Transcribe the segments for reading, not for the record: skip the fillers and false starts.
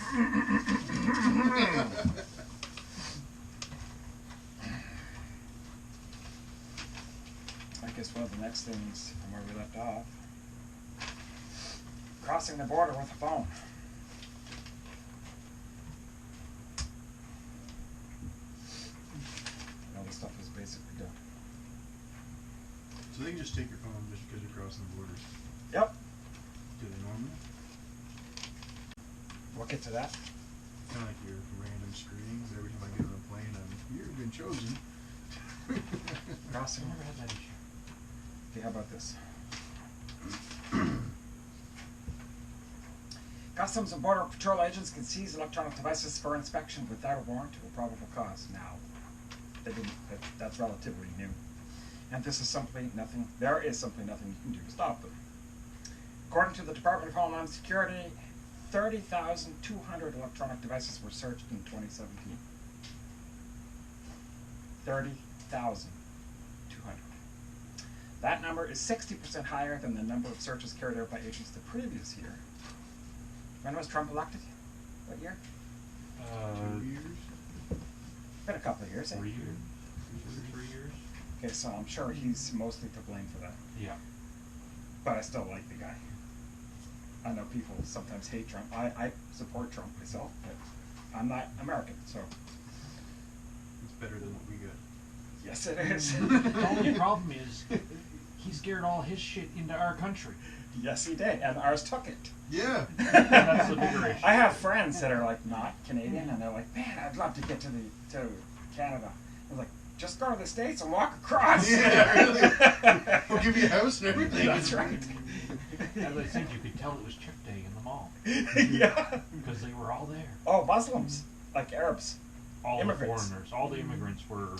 I guess one of the next things from where we left off, crossing the border with a phone. All this stuff is basically done. So they can just take your phone just because you're crossing the border? Yep. Do they normally? We'll get to that. Kind of like your random screenings. Every time I get on a plane, you've been chosen. Crossing. I never had that issue. Okay, how about this? Customs and Border Patrol agents can seize electronic devices for inspection without a warrant or probable cause. Now, that's relatively new. And this is simply nothing, there is simply nothing you can do to stop them. According to the Department of Homeland Security, 30,200 electronic devices were searched in 2017. 30,200. That number is 60% higher than the number of searches carried out by agents the previous year. When was Trump elected? What year? 2 years? Been a couple of years, eh? 3 years. 3 years. Okay, so I'm sure he's mostly to blame for that. Yeah. But I still like the guy. I know people sometimes hate Trump. I support Trump myself, but I'm not American, so. It's better than what we got. Yes, it is. The only problem is he scared all his shit into our country. Yes, he did, and ours took it. Yeah. That's the bigger issue. I have friends that are like not Canadian, and they're like, "Man, I'd love to get to Canada." I was like, "Just go to the States and walk across." Yeah, really. We'll give you a house and everything. That's right. As I said, you could tell it was Chip Day in the mall. Yeah. Because they were all there. Oh, Muslims, like Arabs. All Immigrants. the foreigners, all the immigrants were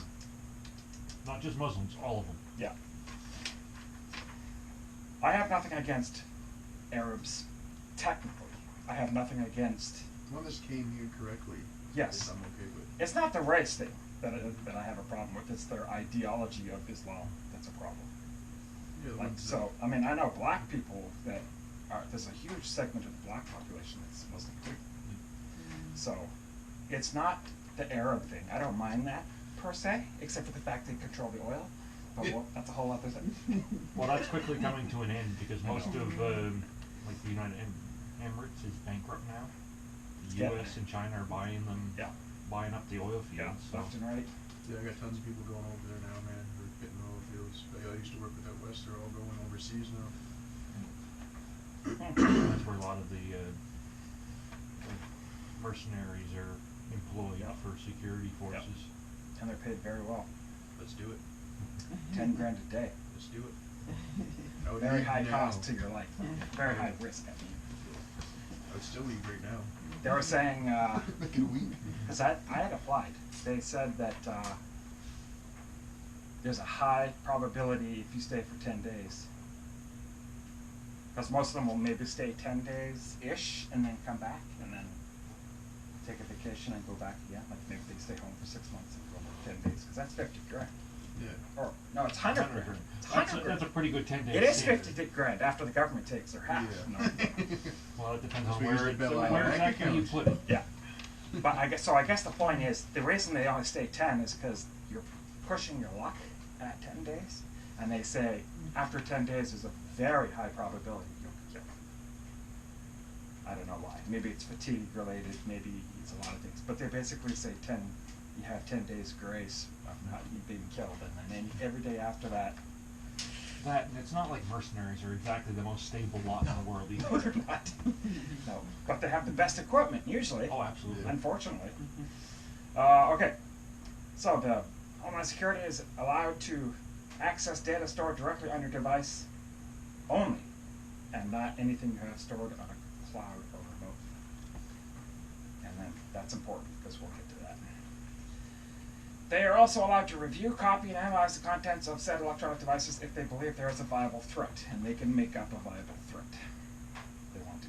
not just Muslims, all of them. Yeah. I have nothing against Arabs, technically. I have nothing against. One that's came here correctly. Yes. I'm okay with. It's not the race thing that I have a problem with. It's their ideology of Islam that's a problem. Yeah, Like, so, I mean, I know black people that are, there's a huge segment of the black population that's Muslim too. So, it's not the Arab thing. I don't mind that, per se, except for the fact they control the oil. But Yeah. that's a whole other thing. Well, that's quickly coming to an end because most of, like the United Emirates is bankrupt now. The Yeah. U.S. and China are buying them, Yeah. buying up the oil Yeah, fields. So. left and right. Yeah, I got tons of people going over there now, man. They're getting oil fields. I used to work with out west. They're all going overseas now. That's where a lot of the mercenaries are employed Yep. for security forces. And they're paid very well. Let's do it. 10 grand a day. Let's do it. I would Very leave high now. cost to your life. Very high risk, I mean. I would still leave right now. They were saying, Make it a week. because I had applied. They said that there's a high probability if you stay for 10 days. Because most of them will maybe stay 10 days-ish and then come back and then take a vacation and go back again. Like maybe they stay home for 6 months and go for 10 days. Because that's 50 grand. Yeah. Or, no, it's 100 grand. It's 100 grand. That's a pretty good 10-day It is standard. 50 grand after the government takes their half. Yeah. You know? Well, it depends That's on what where, usually Bell where Bank exactly you accounts. put it. Yeah. But I guess the point is the reason they only stay 10 is because you're pushing your luck at 10 days, and they say after 10 days there's a very high probability you'll be killed. I don't know why. Maybe it's fatigue related. Maybe it's a lot of things. But they basically say 10. You have 10 days grace of not being killed, and then every day after that. That, and it's not like mercenaries are exactly the most stable lot in the world either. No, they're not. No, but they have the best equipment usually. Oh, absolutely. Unfortunately. Okay, so the Homeland Security is allowed to access data stored directly on your device only, and not anything you have stored on a cloud or remote. And then that's important because we'll get to that. They are also allowed to review, copy, and analyze the contents of said electronic devices if they believe there is a viable threat, and they can make up a viable threat if they want to.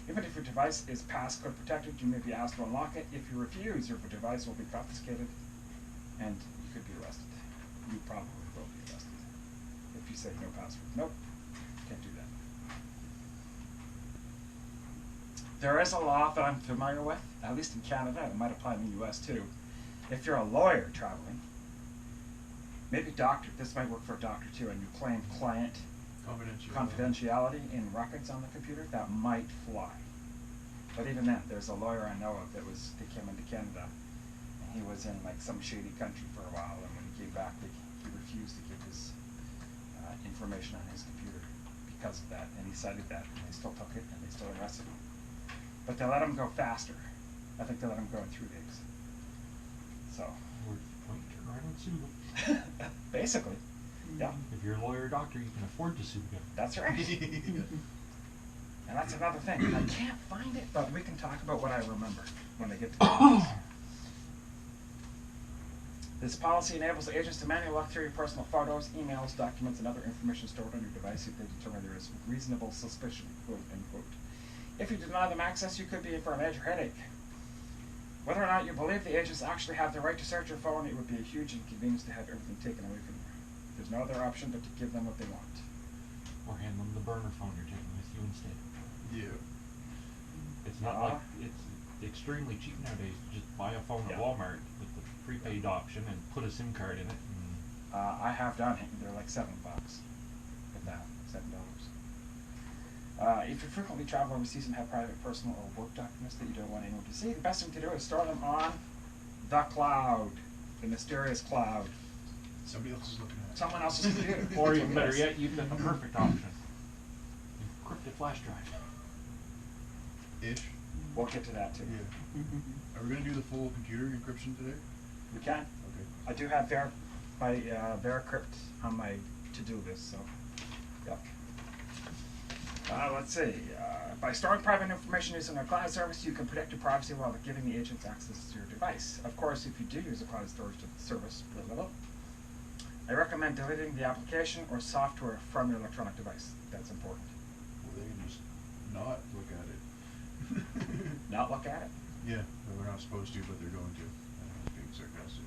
Even if your device is passcode protected, you may be asked to unlock it. If you refuse, your device will be confiscated, and you could be arrested. You probably will be arrested if you say no password. Nope, can't do that. There is a law that I'm familiar with, at least in Canada, and it might apply in the US too. If you're a lawyer traveling, maybe doctor, this might work for a doctor too, and you claim client confidentiality in records on the computer, that might fly. But even then, there's a lawyer I know of that came into Canada, and he was in like some shady country for a while, and when he came back, he refused to give his information on his computer because of that, and he cited that, and they still took it, and they still arrested him. But they let him go faster. I think they let him go in 3 days. So. Or point, turn around and sue them. Basically, yeah. If you're a lawyer or doctor, you can afford to sue them. That's right. And that's another thing. I can't find it, but we can talk about what I remember when they get to the This policy enables the agents to manually look through your personal photos, emails, documents, and other information stored on your device if they determine there is reasonable suspicion, quote unquote. If you deny them access, you could be in for a major headache. Whether or not you believe the agents actually have the right to search your phone, it would be a huge inconvenience to have everything taken away from you. There's no other option but to give them what they want. Or hand them the burner phone you're taking with you instead. Yeah. It's not like it's extremely cheap nowadays to just buy a phone at Walmart with the prepaid option and put a SIM card in it. And I have done it. They're like $7. If that, $7. If you frequently travel overseas and have private, personal, or work documents that you don't want anyone to see, the best thing to do is store them on the cloud, the mysterious cloud. Somebody else is looking at it. Someone else's computer. or even better yet, you've got the perfect option. Encrypted flash drive. Ish. We'll get to that too. Yeah. Are we going to do the full computer encryption today? We can. Okay. I do have my Veracrypt on my to-do list, so yep. Let's see. By storing private information using a cloud service, you can protect your privacy while giving the agents access to your device. Of course, if you do use a cloud storage service, I recommend deleting the application or software from your electronic device. That's important. Well, they can just not look at it. Not look at it? Yeah, well, we're not supposed to, but they're going to. I was being sarcastic.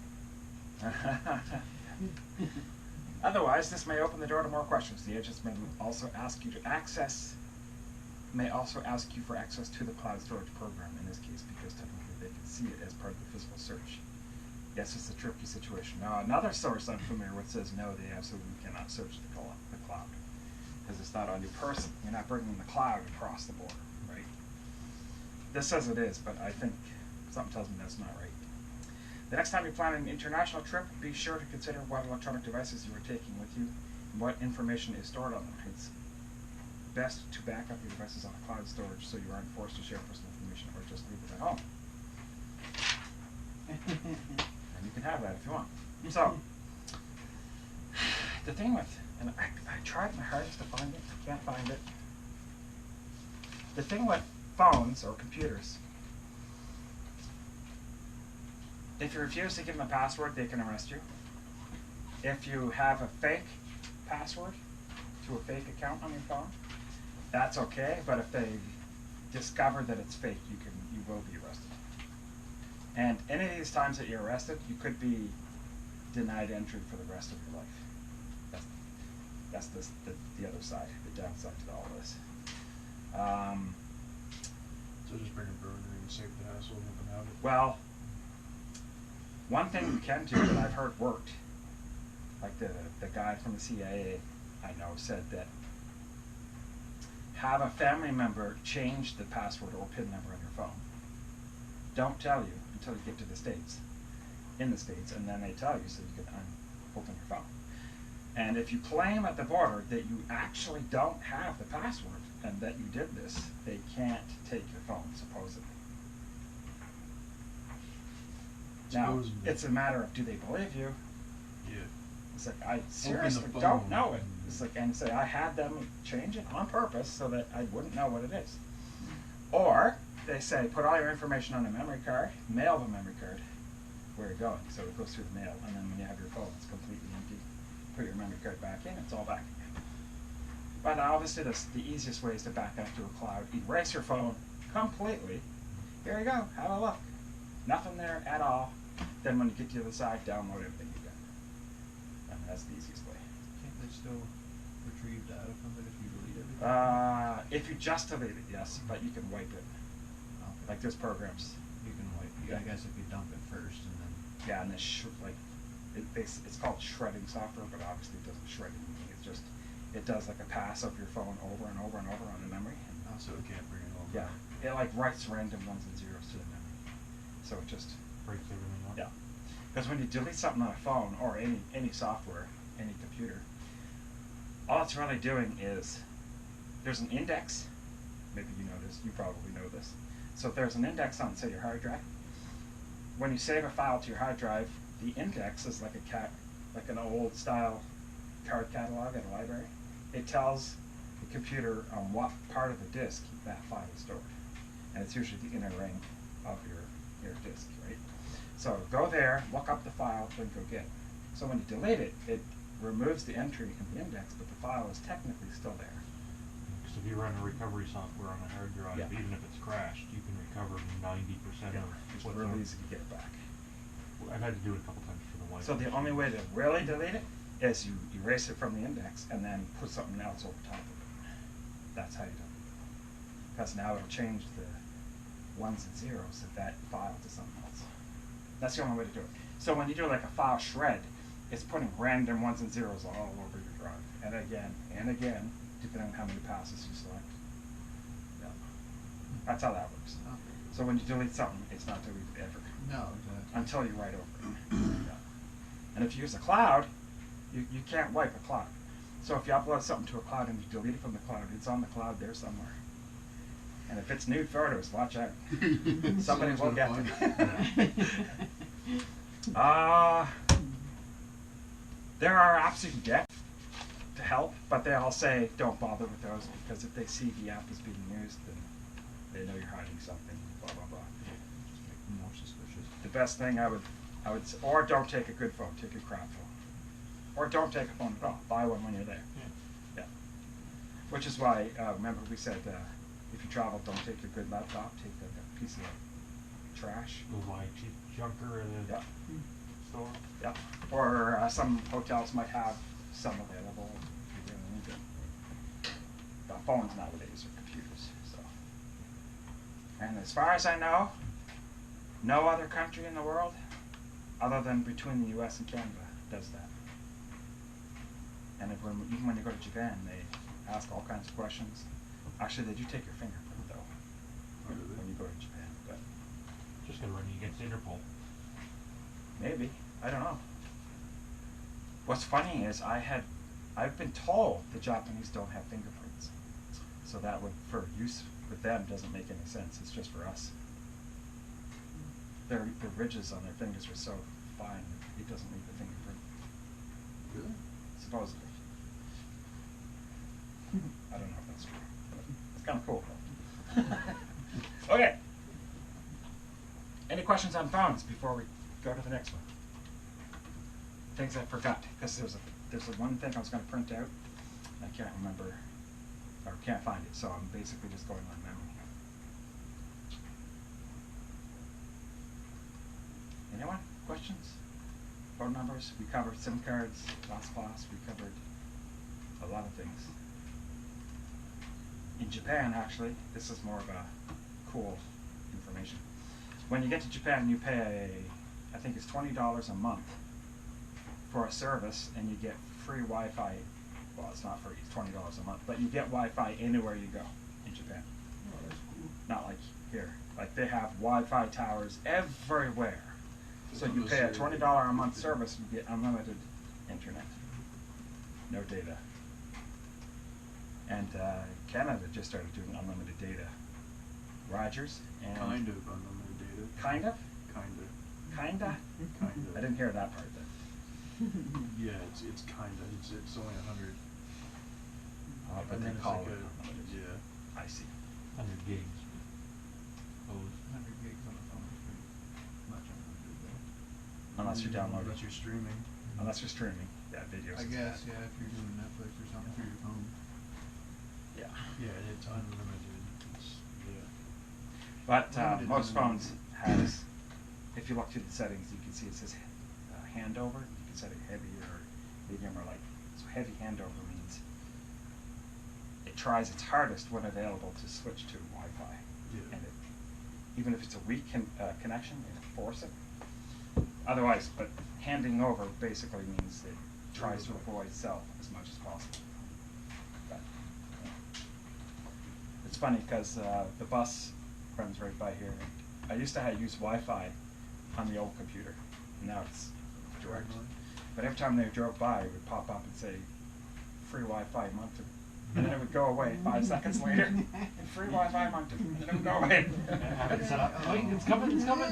Otherwise, this may open the door to more questions. The agents may also ask you for access to the cloud storage program in this case, because technically they can see it as part of the physical search. Yes, it's a tricky situation. Now, another source I'm familiar with says no, they absolutely cannot search the cloud, because it's not on your person. You're not bringing the cloud across the border, right? This says it is, but I think something tells me that's not right. The next time you plan an international trip, be sure to consider what electronic devices you are taking with you and what information is stored on them. It's best to back up your devices on a cloud storage so you aren't forced to share personal information or just leave it at home. And you can have that if you want. So, the thing with, and I tried my hardest to find it, I can't find it. The thing with phones or computers, if you refuse to give them a password, they can arrest you. If you have a fake password to a fake account on your phone, that's okay, but if they discover that it's fake, you will be arrested. And any of these times that you're arrested, you could be denied entry for the rest of your life. That's the other side, the downside to all this. So just bring a burner and save the hassle and let them have it? Well, one thing you can do that I've heard worked, like the guy from the CIA I know said that have a family member change the password or PIN number on your phone. Don't tell you until you get to the States, in the States, and then they tell you so you can open your phone. And if you claim at the border that you actually don't have the password and that you did this, they can't take your phone, supposedly. Now, it's a matter of do they believe you? Yeah. It's like, I seriously don't know it. It's like, and say, I had them change it on purpose so that I wouldn't know what it is. Or, they say, put all your information on a memory card, mail the memory card where you're going, so it goes through the mail, and then when you have your phone, it's completely empty. Put your memory card back in, it's all back again. But obviously, the easiest way is to back up to a cloud, erase your phone completely. Here you go, have a look. Nothing there at all. Then when you get to the other side, download everything you got. And that's the easiest way. Can't they still retrieve data from it if you delete everything? If you just delete it, yes, but you can wipe it. Like there's programs. You can wipe. I guess if you dump it first and then. Yeah, and it's called shredding software, but obviously it doesn't shred anything. It's just it does like a pass of your phone over and over and over on the memory. So it can't bring it over. Yeah, it like writes random ones and zeros to the memory. So it just Breaks everything up. yeah. Because when you delete something on a phone or any software, any computer, all it's really doing is there's an index. Maybe you know this. You probably know this. So there's an index on, say, your hard drive. When you save a file to your hard drive, the index is like like an old style card catalog at a library. It tells the computer on what part of the disk that file is stored, and it's usually the inner ring of your disk, right? So go there, look up the file, then go get it. So when you delete it, it removes the entry in the index, but the file is technically still there. Because if you run a recovery software on a hard drive, Yeah. even if it's crashed, you can recover 90% Yeah, of it's what's really on. easy to get it back. I've had to do it a couple times for the wife. So the only way to really delete it is you erase it from the index and then put something else over top of it. That's how you do it. Because now it'll change the ones and zeros of that file to something else. That's the only way to do it. So when you do like a file shred, it's putting random ones and zeros all over your drive. And again, depending on how many passes you select. Yeah. That's how that works. Okay. So when you delete something, it's not deleted ever. No, exactly. Until you write over it. Yeah. And if you use a cloud, you can't wipe a cloud. So if you upload something to a cloud and you delete it from the cloud, it's on the cloud there somewhere. And if it's nude photos, watch out. Somebody will get it. There are apps you can get to help, but they all say don't bother with those because if they see the app is being used, then they know you're hiding something. Blah blah blah. Just make them more suspicious. The best thing I would say, or don't take a good phone, take a crap phone, or don't take a phone at all. Buy one when you're there. Yeah. Which is why remember we said if you travel, don't take your good laptop. Take a piece of trash. Go buy cheap junker at a store. Yeah. Or some hotels might have some available if you really need them. But phones nowadays are computers. So. And as far as I know, no other country in the world, other than between the U.S. and Canada, does that. And even when you go to Japan, they ask all kinds of questions. Actually, they do take your fingerprint though when you go to Japan. But Just gotta run you against Interpol. maybe, I don't know. What's funny is I've been told the Japanese don't have fingerprints, so that would for use with them doesn't make any sense. It's just for us. The ridges on their fingers are so fine it doesn't need the fingerprint. Really? Supposedly. I don't know if that's true, but it's kind of cool. Okay. Any questions on phones before we go to the next one? Things I forgot, because there's one thing I was going to print out. I can't remember, or can't find it, so I'm basically just going on memory. Anyone? Questions? Phone numbers? We covered SIM cards last class. We covered a lot of things. In Japan, actually, this is more of a cool information. When you get to Japan, you pay, I think it's $20 a month for a service, and you get free Wi-Fi. Well, it's not free, it's $20 a month, but you get Wi-Fi anywhere you go in Japan. Oh, that's cool. Not like here. Like they have Wi-Fi towers everywhere. So you pay a $20 a month service, you get unlimited internet. No data. And Canada just started doing unlimited data. Rogers and Kind of unlimited data. Kind of? Kinda. Kinda? I didn't hear that part then. Yeah, it's kinda. It's only 100. But And they then it's call like it a- unlimited. yeah. I see. 100 gigs. Oh, 100 gigs on the phone is pretty much unlimited though. Unless you're downloading. Unless you're streaming. Unless you're streaming. Yeah, videos. I and guess, stuff. yeah, if you're doing Netflix or something through your phone. Yeah. Yeah, it's unlimited. Yeah. But Limited most phones unlimited. has, if you look through the settings, you can see it says handover. You can set it heavy or medium or light. So heavy handover means it tries its hardest when available to switch to Wi-Fi. Yeah. And even if it's a weak connection, you force it. Otherwise, but handing over basically means it tries to avoid cell as much as possible. But, it's funny because the bus runs right by here. I used to use Wi-Fi on the old computer. Now it's direct. But every time they drove by, it would pop up and say, free Wi-Fi Moncton. And then it would go away 5 seconds later. And free Wi-Fi Moncton. And then it would go away. Have it set up. Wait, it's coming, it's coming.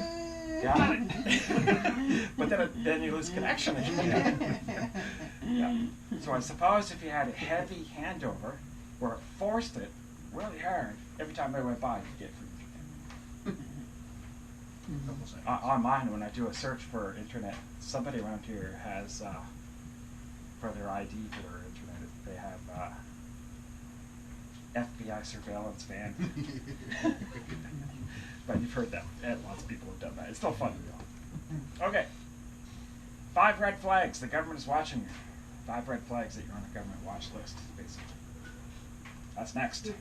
Got it. But then you lose connection again. Yeah. So I suppose if you had a heavy handover where it forced it really hard, every time they went by, you'd get free. On mine, when I do a search for internet, somebody around here has, for their ID for their internet, they have FBI surveillance van. But you've heard that. Lots of people have done that. It's still fun. Okay. 5 red flags. The government is watching you. 5 red flags that you're on a government watch list, basically. That's next.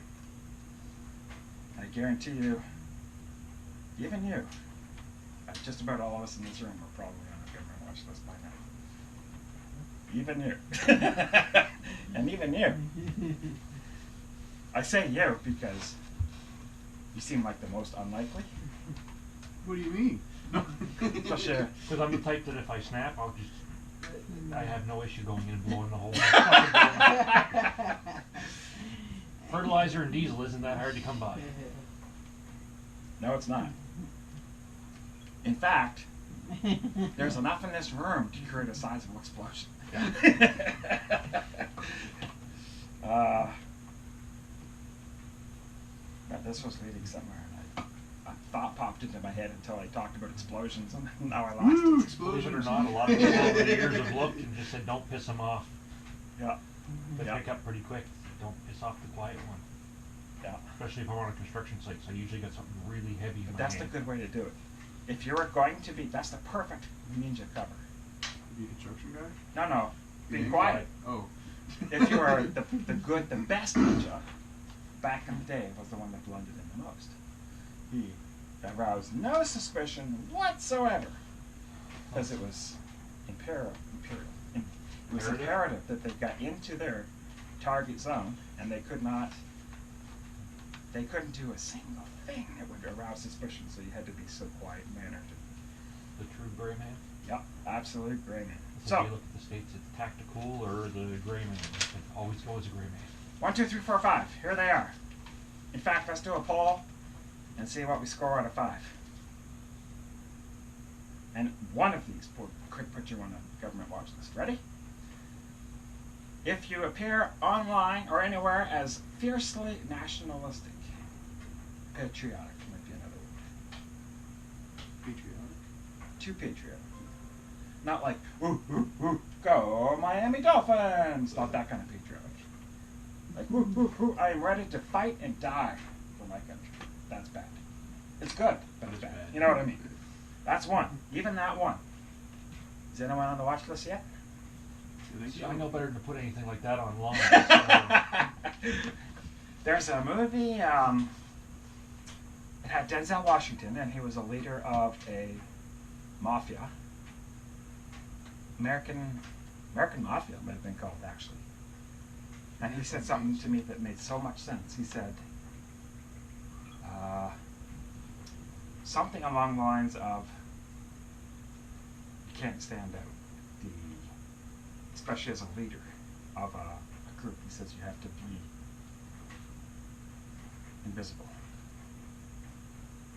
I guarantee you, even you, just about all of us in this room are probably on a government watch list by now. Even you. And even you. I say you because you seem like the most unlikely. What do you mean? Because I'm the type that if I snap, I have no issue going in and blowing the whole fertilizer and diesel isn't that hard to come by. No, it's not. In fact, there's enough in this room to create a sizable explosion. Yeah. But this was leading somewhere, and a thought popped into my head until I talked about explosions, and now I lost Woo, it. Believe it or not, a lot of people over the years have looked and just said, don't piss them off. Yeah. They Yeah. pick up pretty quick. Don't piss off the quiet one. Yeah. Especially if I'm on a construction site, so I usually got something really heavy in But my that's hand. the good way to do it. If you're going to be, that's the perfect ninja cover. Be a construction guy? No, be Being quiet. Oh. If you were the best ninja, back in the day was the one that blended in the most. He aroused no suspicion whatsoever, because it was it was imperative that they got into their target zone, and they couldn't do a single thing that would arouse suspicion, so you had to be so quiet mannered. The true gray man. Yep, absolute gray man. So So, if you look at the states, it's tactical or the gray man. It always goes a gray man. 1, 2, 3, 4, 5. Here they are. In fact, let's do a poll and see what we score out of 5. And one of these could put you on a government watch list. Ready? If you appear online or anywhere as fiercely nationalistic, patriotic might be another word. Patriotic? Too patriotic. Not like, ooh, ooh, ooh, go Miami Dolphins! Not that kind of patriotic. Like, ooh, ooh, ooh, I am ready to fight and die for my country. That's bad. It's good, but it's bad. You know what I mean? That's one. Even that one. Is anyone on the watch list yet? See, I know better than to put anything like that online. So. There's a movie, it had Denzel Washington, and he was a leader of a mafia. American Mafia might have been called, actually. And he said something to me that made so much sense. He said, something along the lines of, you can't stand out, especially as a leader of a group. He says you have to be invisible.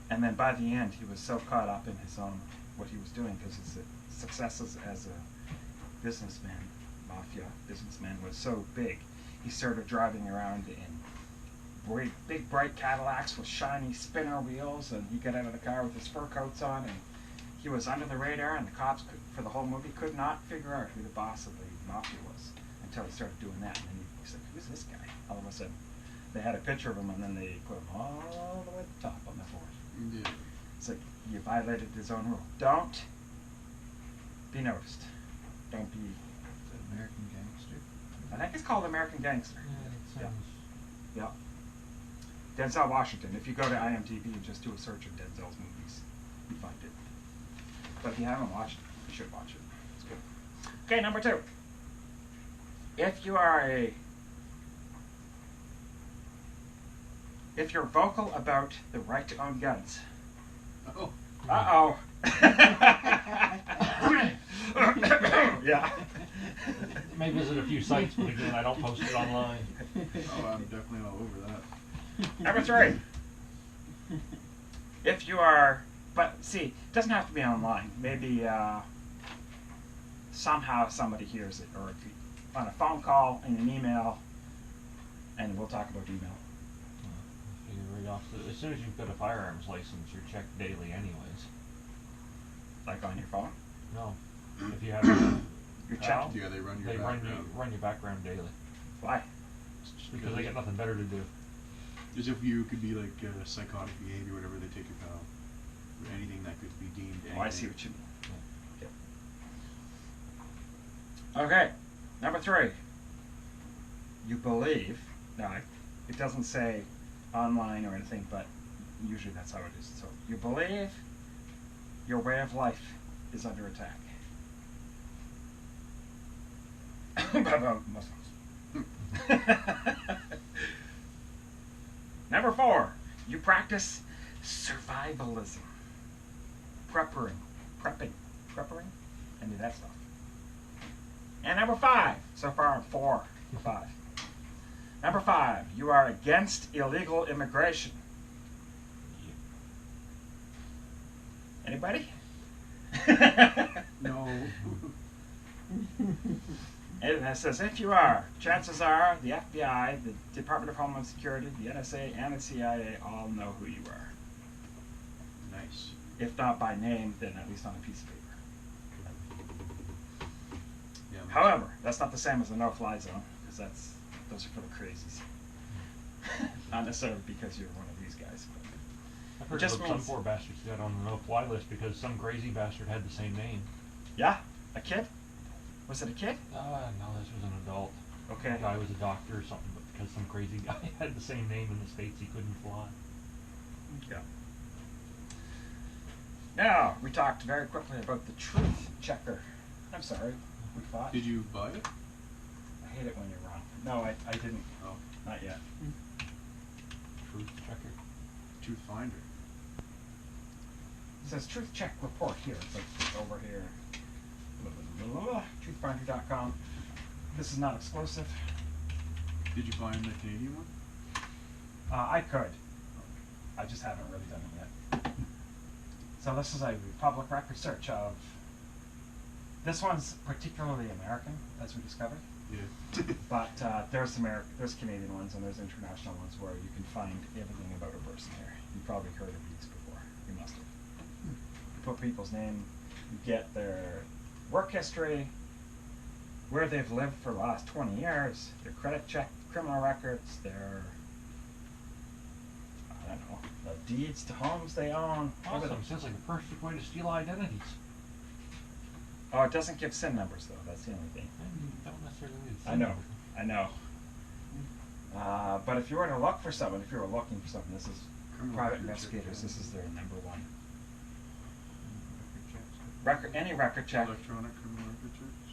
And then by the end, he was so caught up in his own, what he was doing, because his successes as a businessman, mafia businessman, was so big. He started driving around in big bright Cadillacs with shiny spinner wheels, and he got out of the car with his fur coats on, and he was under the radar, and the cops for the whole movie could not figure out who the boss of the mafia was until he started doing that. And then he said, who's this guy? All of a sudden, they had a picture of him, and then they put him all the way at the top on the board. Yeah. It's like, you violated his own rule. Don't be noticed. Don't be... American Gangster. I think it's called American Gangster. Yeah, it sounds... Yeah. Denzel Washington. If you go to IMDb and just do a search of Denzel's movies, you find it. But if you haven't watched it, you should watch it. It's good. Okay, number 2. If you're vocal about the right to own guns. Oh. Uh-oh. Yeah. May visit a few sites, but again, I don't post it online. Oh, I'm definitely all over that. Number 3. If you are, but see, it doesn't have to be online. Maybe somehow somebody hears it, or if you, on a phone call, in an email, and we'll talk about email. Figure right off as soon as you've got a firearms license, you're checked daily anyways. Like on your phone? No. If you have a You're PAL, checked. Yeah, they run your they background. run your background daily. Why? Just because they got nothing better to do. As if you could be like psychotic behavior, whatever, they take your PAL. Or anything that could be deemed anything. Oh, I see what you mean. Okay, number 3. You believe, now it doesn't say online or anything, but usually that's how it is. So you believe your way of life is under attack. By Muslims. Number 4, you practice survivalism. Prepping, any of that stuff. And number 5, so far I'm 4 or 5. Number 5, you are against illegal immigration. Anybody? No. And it says, if you are, chances are the FBI, the Department of Homeland Security, the NSA, and the CIA all know who you are. Nice. If not by name, then at least on a piece of paper. Yeah, However, that's not the same as a no-fly zone, because those are for the crazies. Not necessarily because you're one of these guys. I've heard just of some means- poor bastards got on the no-fly list because some crazy bastard had the same name. Yeah, a kid? Was it a kid? No, this was an adult. Okay. The guy was a doctor or something, but because some crazy guy had the same name in the States, he couldn't fly. Yeah. Now, we talked very quickly about the truth checker. I'm sorry, we fought. Did you buy it? I hate it when you're wrong. No, I didn't. Oh. Not yet. Truth checker. Truth Finder. It says truth check report here. It's like over here. Truthfinder.com. This is not exclusive. Did you find the Canadian one? I could. I just haven't really done it yet. So this is a public record search of. This one's particularly American, as we discovered. Yeah. But there's Canadian ones and there's international ones where you can find everything about a person here. You've probably heard of these before. You must have. You put people's name, you get their work history, where they've lived for the last 20 years, their credit check, criminal records, their, I don't know, the deeds to homes they own. Awesome. everything. Sounds like a perfect way to steal identities. Oh, it doesn't give SIN numbers though. That's the only thing. And you don't necessarily need I know. But if you were to look for someone, if you were looking for something, this is Criminal private record check, investigators. yeah. This is their number one. Record checks. Any record check. Electronic criminal record checks.